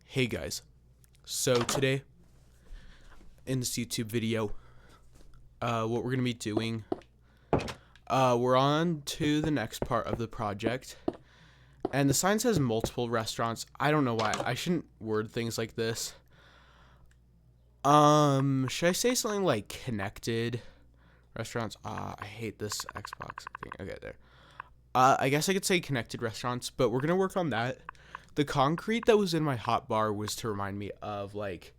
Hey guys, so today in this YouTube video, what we're gonna be doing, we're on to the next part of the project, and the sign says multiple restaurants. I don't know why. I shouldn't word things like this. Should I say something like connected restaurants? I hate this Xbox thing. Okay, there. I guess I could say connected restaurants, but we're gonna work on that. The concrete that was in my hotbar was to remind me of like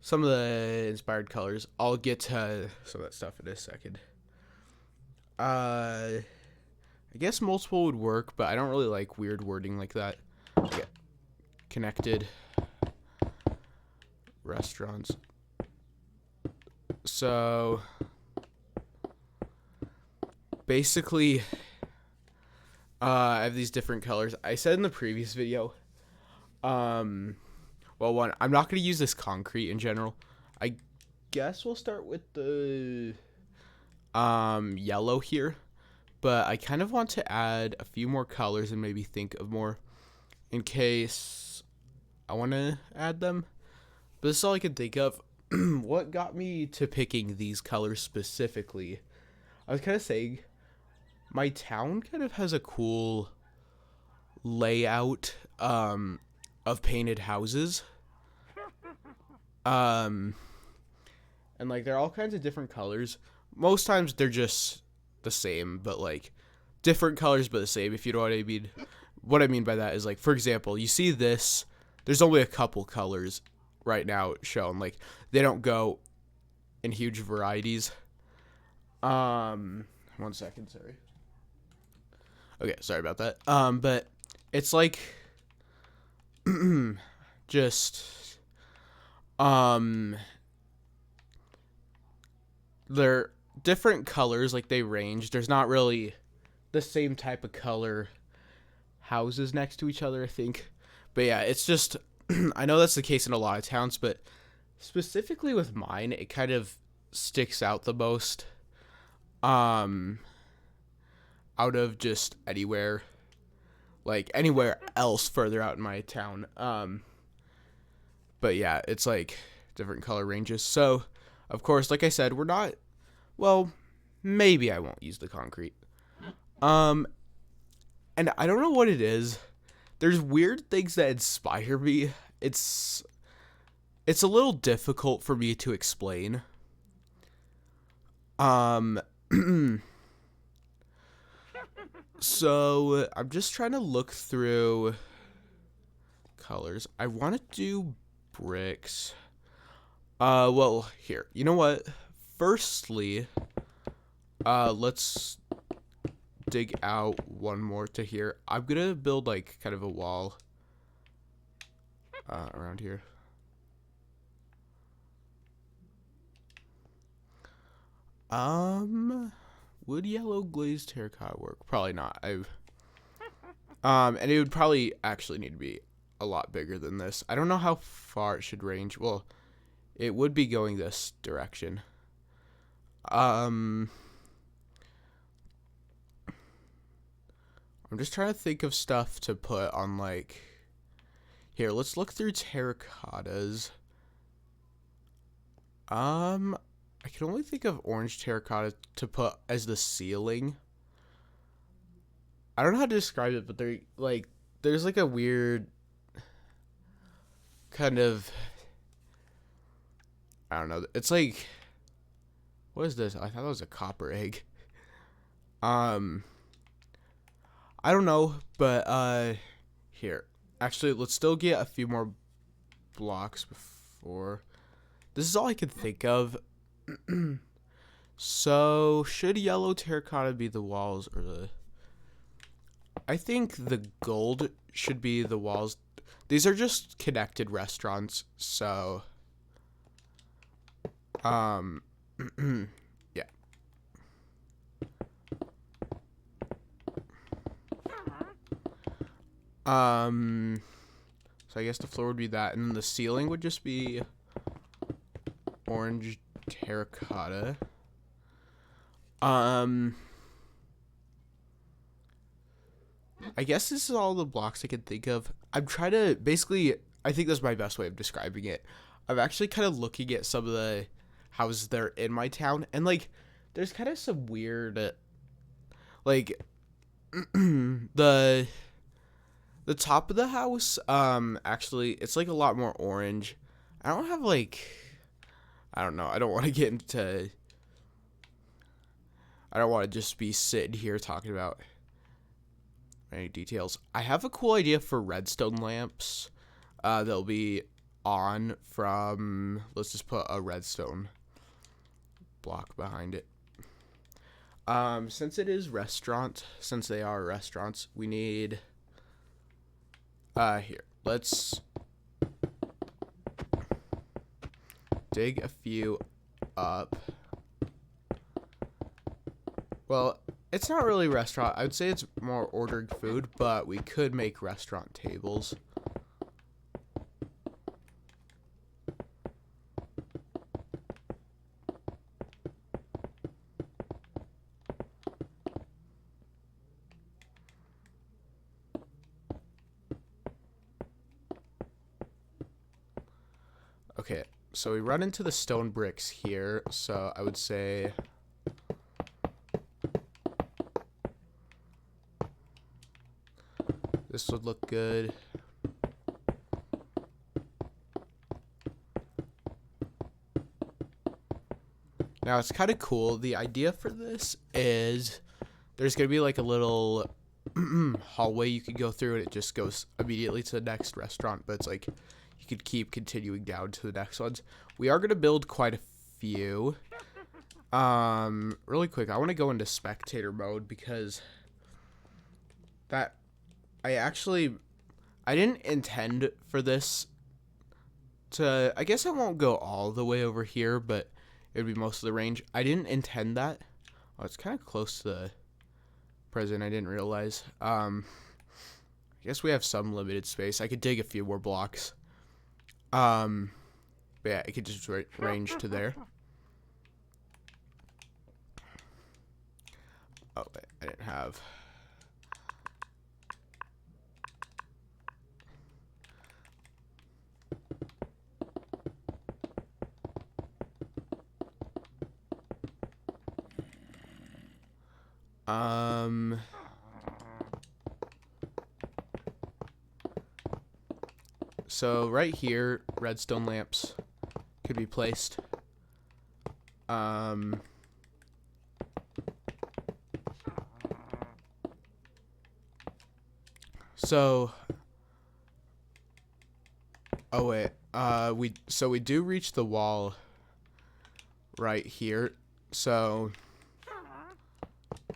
some of the inspired colors. I'll get to some of that stuff in a second. I guess multiple would work, but I don't really like weird wording like that. Okay. Connected restaurants. So basically, I have these different colors. I said in the previous video, well, one, I'm not going to use this concrete in general. I guess we'll start with the yellow here, but I kind of want to add a few more colors and maybe think of more in case I want to add them. But this is all I can think of. What got me to picking these colors specifically? I was kind of saying my town kind of has a cool layout of painted houses. And like they're all kinds of different colors. Most times they're just the same, but like different colors but the same, if you know what I mean. What I mean by that is, like, for example, you see this, there's only a couple colors right now shown. Like, they don't go in huge varieties. 1 second, sorry. Okay, sorry about that. But it's like just they're different colors, like they range. There's not really the same type of color houses next to each other, I think. But yeah, it's just I know that's the case in a lot of towns, but specifically with mine, it kind of sticks out the most out of just anywhere, like anywhere else further out in my town. But yeah, it's like different color ranges. So, of course, like I said, we're not, well, maybe I won't use the concrete. And I don't know what it is. There's weird things that inspire me. It's a little difficult for me to explain. So I'm just trying to look through colors. I want to do bricks. Well, here. You know what? Firstly, let's dig out one more to here. I'm gonna build like kind of a wall around here. Would yellow glazed terracotta work? Probably not. And it would probably actually need to be a lot bigger than this. I don't know how far it should range. Well, it would be going this direction. I'm just trying to think of stuff to put on, like, here, let's look through terracottas. I can only think of orange terracotta to put as the ceiling. I don't know how to describe it, but there's like a weird kind of, I don't know. It's like, what is this? I thought it was a copper egg. I don't know, but here. Actually, let's still get a few more blocks before. This is all I could think of. So, should yellow terracotta be the walls or the... I think the gold should be the walls. These are just connected restaurants, so... yeah. So I guess the floor would be that, and then the ceiling would just be orange terracotta. I guess this is all the blocks I could think of. I'm trying to, basically, I think that's my best way of describing it. I'm actually kind of looking at some of the houses that are in my town, and like, there's kind of some weird, like, the top of the house, actually, it's like a lot more orange. I don't have like, I don't know. I don't want to get into. I don't want to just be sitting here talking about any details. I have a cool idea for redstone lamps. That'll be on from. Let's just put a redstone block behind it. Since it is restaurant, since they are restaurants, we need. Here, let's dig a few up. Well, it's not really restaurant. I would say it's more ordered food, but we could make restaurant tables. Okay, so we run into the stone bricks here, so I would say this would look good. Now it's kind of cool. The idea for this is there's going to be like a little hallway you could go through and it just goes immediately to the next restaurant, but it's like you could keep continuing down to the next ones. We are going to build quite a few. Really quick, I want to go into spectator mode because that I didn't intend for this to, I guess I won't go all the way over here, but it would be most of the range. I didn't intend that. Oh, it's kind of close to the prison. I didn't realize. I guess we have some limited space. I could dig a few more blocks. But yeah, it could just range to there. Oh, wait, I didn't have. So right here, redstone lamps could be placed. So, oh wait, we do reach the wall right here. So,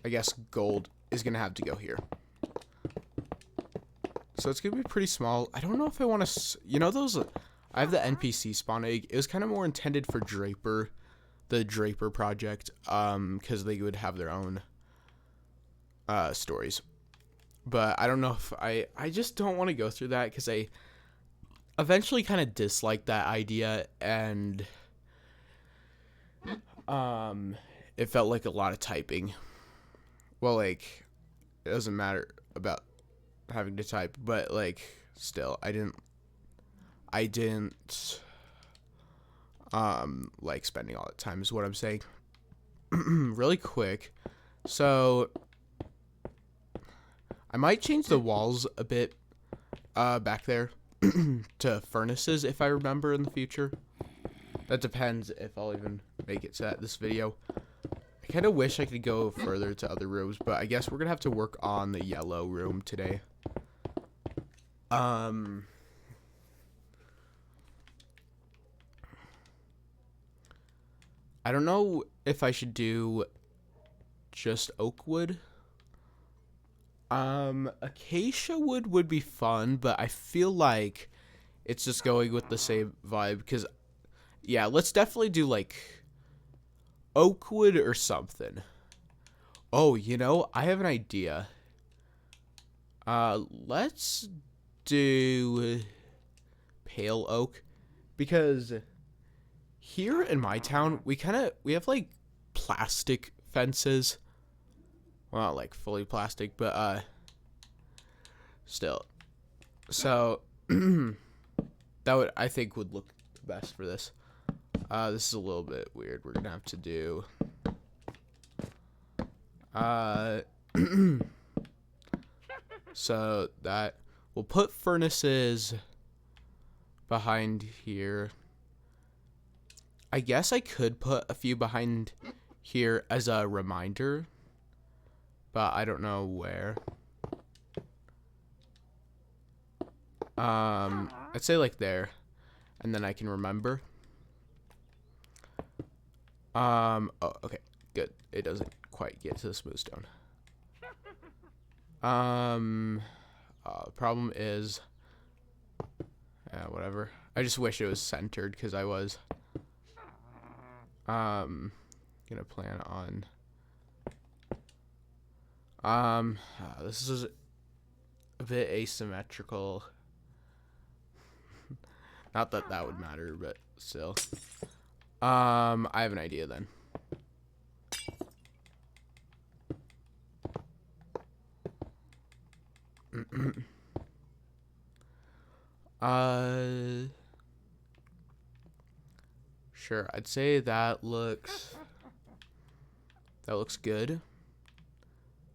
I guess gold is gonna have to go here. So it's gonna be pretty small. I don't know if I want to, you know those, I have the NPC spawn egg. It was kind of more intended for Draper, the Draper project, because they would have their own stories. But I don't know if I just don't want to go through that because I eventually kind of disliked that idea, and it felt like a lot of typing. Well, like, it doesn't matter about having to type, but like still I didn't like spending all that time is what I'm saying. Really quick, so I might change the walls a bit back there to furnaces if I remember in the future. That depends if I'll even make it to this video. I kind of wish I could go further to other rooms, but I guess we're gonna have to work on the yellow room today. I don't know if I should do just oak wood. Acacia wood would be fun, but I feel like it's just going with the same vibe because, yeah, let's definitely do like oak wood or something. Oh, you know, I have an idea. Let's do pale oak because here in my town we have like plastic fences. Well, not like fully plastic, but still. So that would, I think, would look best for this. This is a little bit weird. We're gonna have to do so that we'll put furnaces behind here. I guess I could put a few behind here as a reminder, but I don't know where. I'd say like there, and then I can remember. Oh, okay, good. It doesn't quite get to the smooth stone. Problem is, whatever. I just wish it was centered because I was, gonna plan on, this is a bit asymmetrical. Not that that would matter, but still. I have an idea then. Sure, I'd say that looks good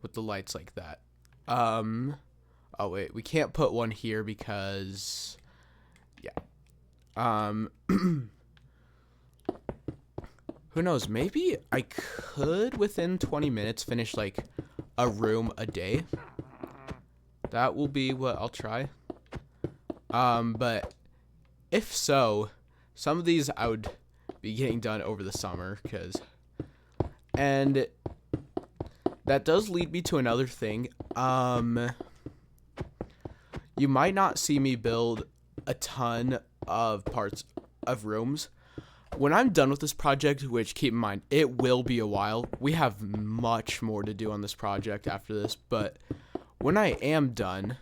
with the lights like that. Oh wait, we can't put one here because yeah. Who knows? Maybe I could within 20 minutes finish like a room a day. That will be what I'll try. But if so, some of these I would be getting done over the summer and that does lead me to another thing. You might not see me build a ton of parts of rooms. When I'm done with this project, which keep in mind, it will be a while. We have much more to do on this project after this, but when I am done,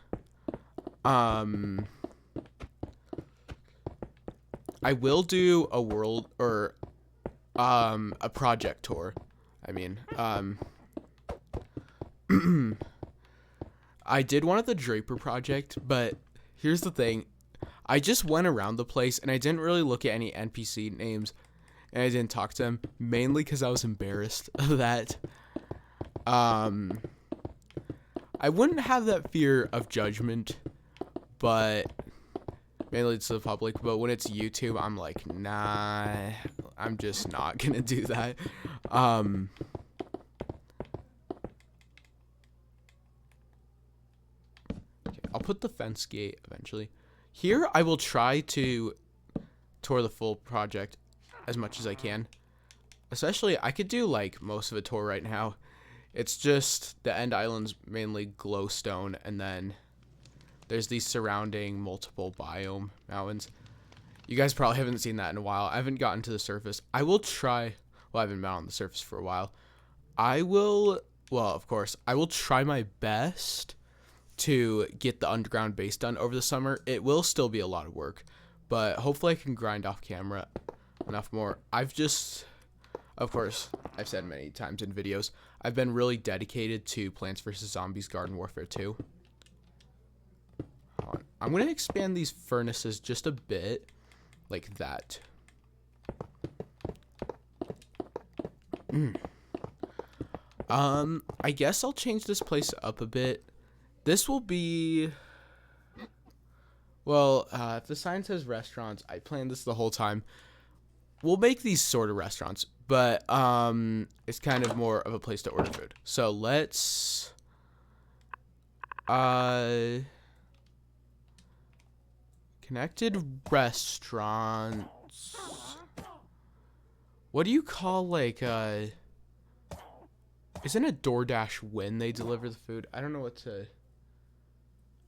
I will do a world or a project tour. I mean, I did one at the Draper project, but here's the thing. I just went around the place and I didn't really look at any NPC names and I didn't talk to them, mainly because I was embarrassed of that. I wouldn't have that fear of judgment, but mainly it's the public. But when it's YouTube, I'm like, nah, I'm just not gonna do that. Okay, I'll put the fence gate eventually. Here, I will try to tour the full project as much as I can. Especially, I could do like most of a tour right now. It's just the end island's mainly glowstone, and then there's these surrounding multiple biome mountains. You guys probably haven't seen that in a while. I haven't gotten to the surface. I will try. Well, I haven't been on the surface for a while. Well, of course, I will try my best to get the underground base done over the summer. It will still be a lot of work, but hopefully I can grind off camera enough more. Of course, I've said many times in videos, I've been really dedicated to Plants vs. Zombies Garden Warfare 2. Hold on. I'm going to expand these furnaces just a bit, like that. I guess I'll change this place up a bit. This will be, well, if the sign says restaurants, I planned this the whole time. We'll make these sort of restaurants, but it's kind of more of a place to order food. So let's connected restaurants. What do you call like isn't a DoorDash when they deliver the food? I don't know what to.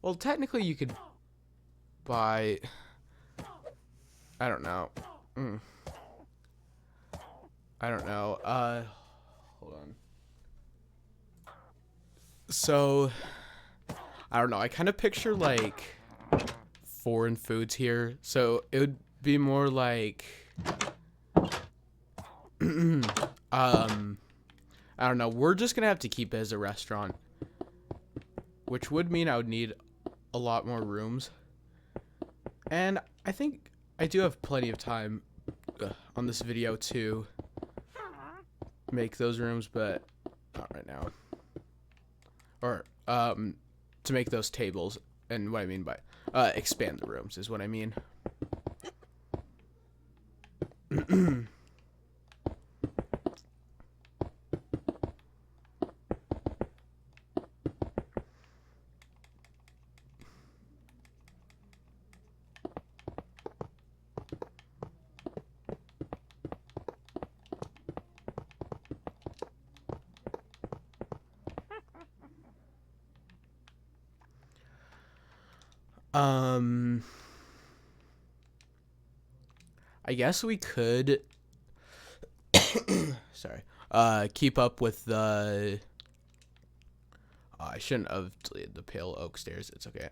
Well, technically you could buy. I don't know. I don't know. Hold on. So, I don't know. I kind of picture like foreign foods here. So it would be more like, I don't know. We're just gonna have to keep it as a restaurant, which would mean I would need a lot more rooms. And I think I do have plenty of time on this video to make those rooms, but not right now. Or to make those tables, and what I mean by expand the rooms is what I mean. I guess we could sorry. Keep up with the I shouldn't have deleted the pale oak stairs. It's okay.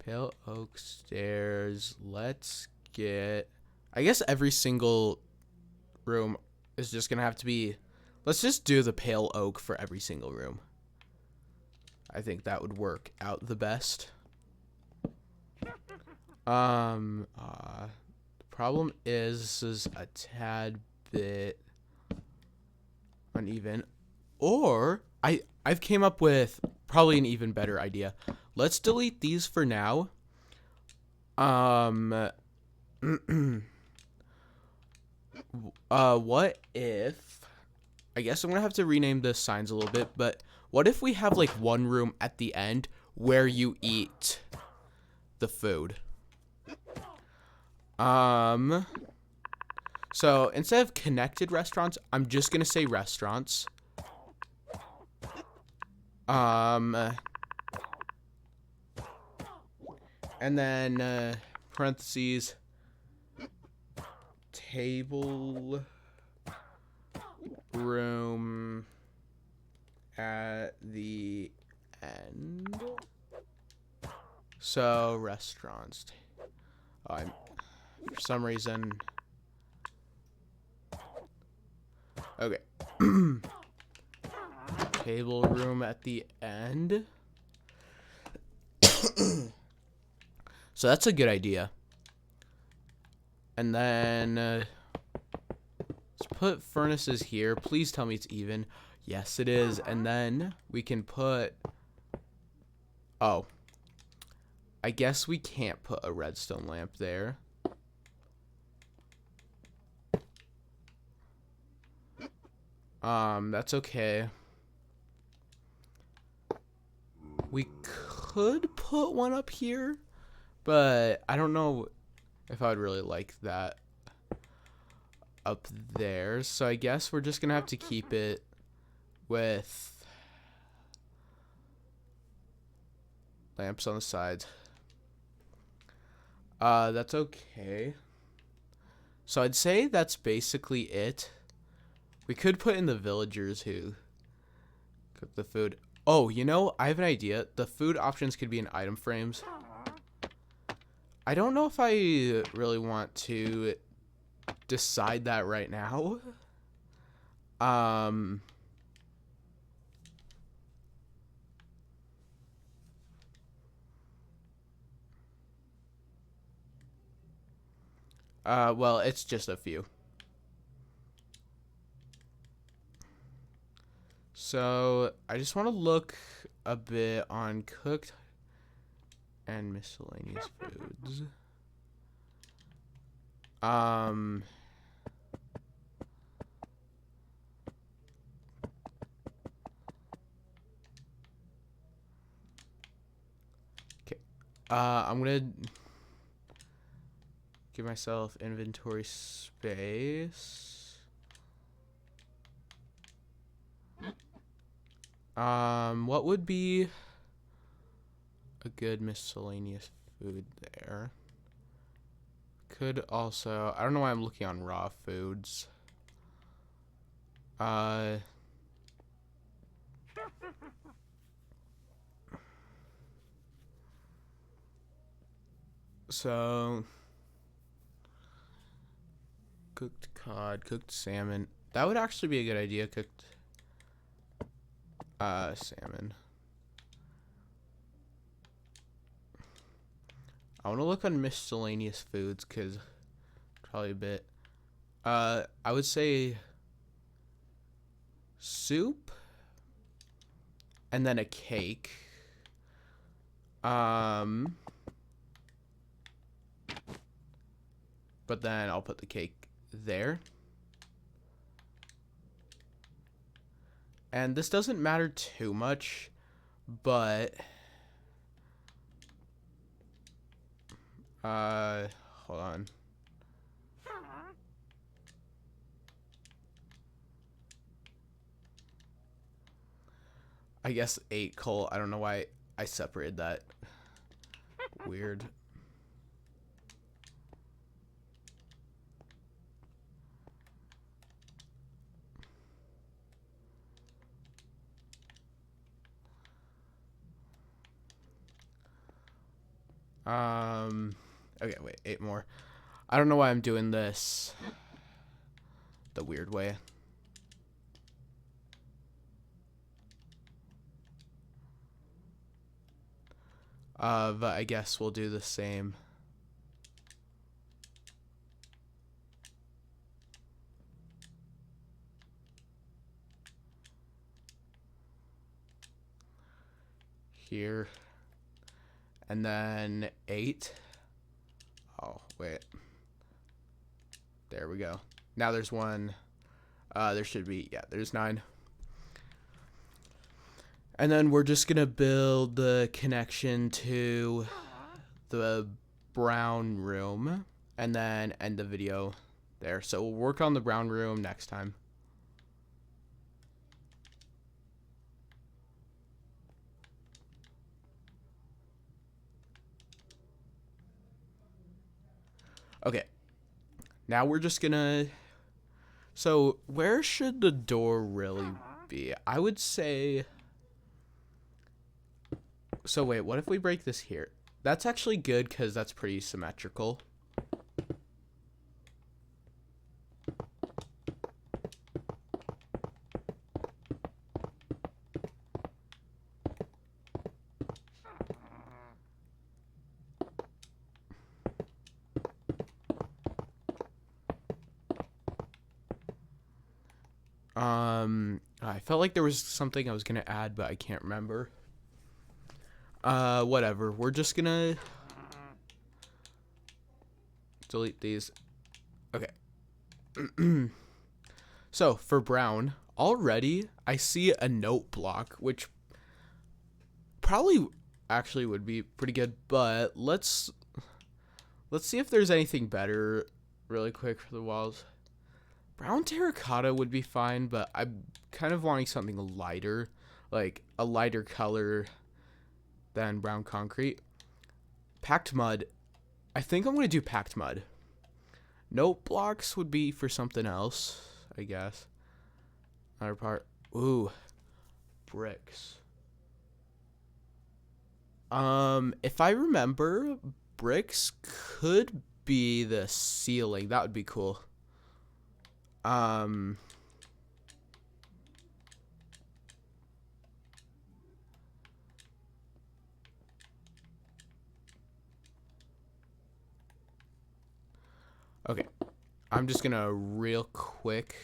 Pale oak stairs. Let's get I guess every single room is just gonna have to be let's just do the pale oak for every single room. I think that would work out the best. The problem is this is a tad bit uneven. Or I've came up with probably an even better idea. Let's delete these for now. What if I guess I'm gonna have to rename the signs a little bit, but what if we have like one room at the end where you eat the food? So instead of connected restaurants, I'm just gonna say restaurants. And then parentheses table room at the end. So restaurants. For some reason. Okay. Table room at the end. So that's a good idea. And then let's put furnaces here. Please tell me it's even. Yes, it is. And then we can put... Oh. I guess we can't put a redstone lamp there. That's okay. We could put one up here, but I don't know if I would really like that up there. So I guess we're just gonna have to keep it with lamps on the sides. That's okay. So I'd say that's basically it. We could put in the villagers who cook the food. Oh, you know, I have an idea. The food options could be in item frames. I don't know if I really want to decide that right now. Well, it's just a few. So I just want to look a bit on cooked and miscellaneous foods. Okay. I'm gonna give myself inventory space. What would be a good miscellaneous food there? Could also, I don't know why I'm looking on raw foods. So cooked cod, cooked salmon. That would actually be a good idea, cooked salmon. I want to look on miscellaneous foods because probably a bit. I would say soup and then a cake. But then I'll put the cake there. And this doesn't matter too much, but hold on. I guess 8 coal. I don't know why I separated that. Weird. Okay, wait, 8 more. I don't know why I'm doing this the weird way. But I guess we'll do the same. Here. And then 8. Oh, wait. There we go. Now there's 1. There should be, yeah, there's 9. And then we're just going to build the connection to the brown room and then end the video there. So we'll work on the brown room next time. Okay. Now we're just going to... So where should the door really be? I would say... So wait, what if we break this here? That's actually good because that's pretty symmetrical. I felt like there was something I was gonna add, but I can't remember. Whatever. We're just gonna delete these. Okay. So for brown, already I see a note block, which probably actually would be pretty good, but let's see if there's anything better really quick for the walls. Brown terracotta would be fine, but I'm kind of wanting something lighter, like a lighter color than brown concrete. Packed mud. I think I'm going to do packed mud. Note blocks would be for something else, I guess. Another part. Ooh. Bricks. If I remember, bricks could be the ceiling. That would be cool. Okay, I'm just gonna real quick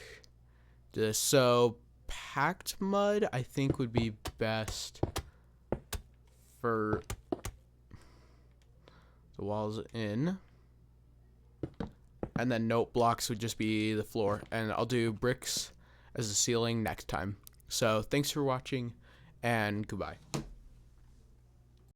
do this. So packed mud I think would be best for the walls in, and then note blocks would just be the floor, and I'll do bricks as the ceiling next time. So thanks for watching, and goodbye.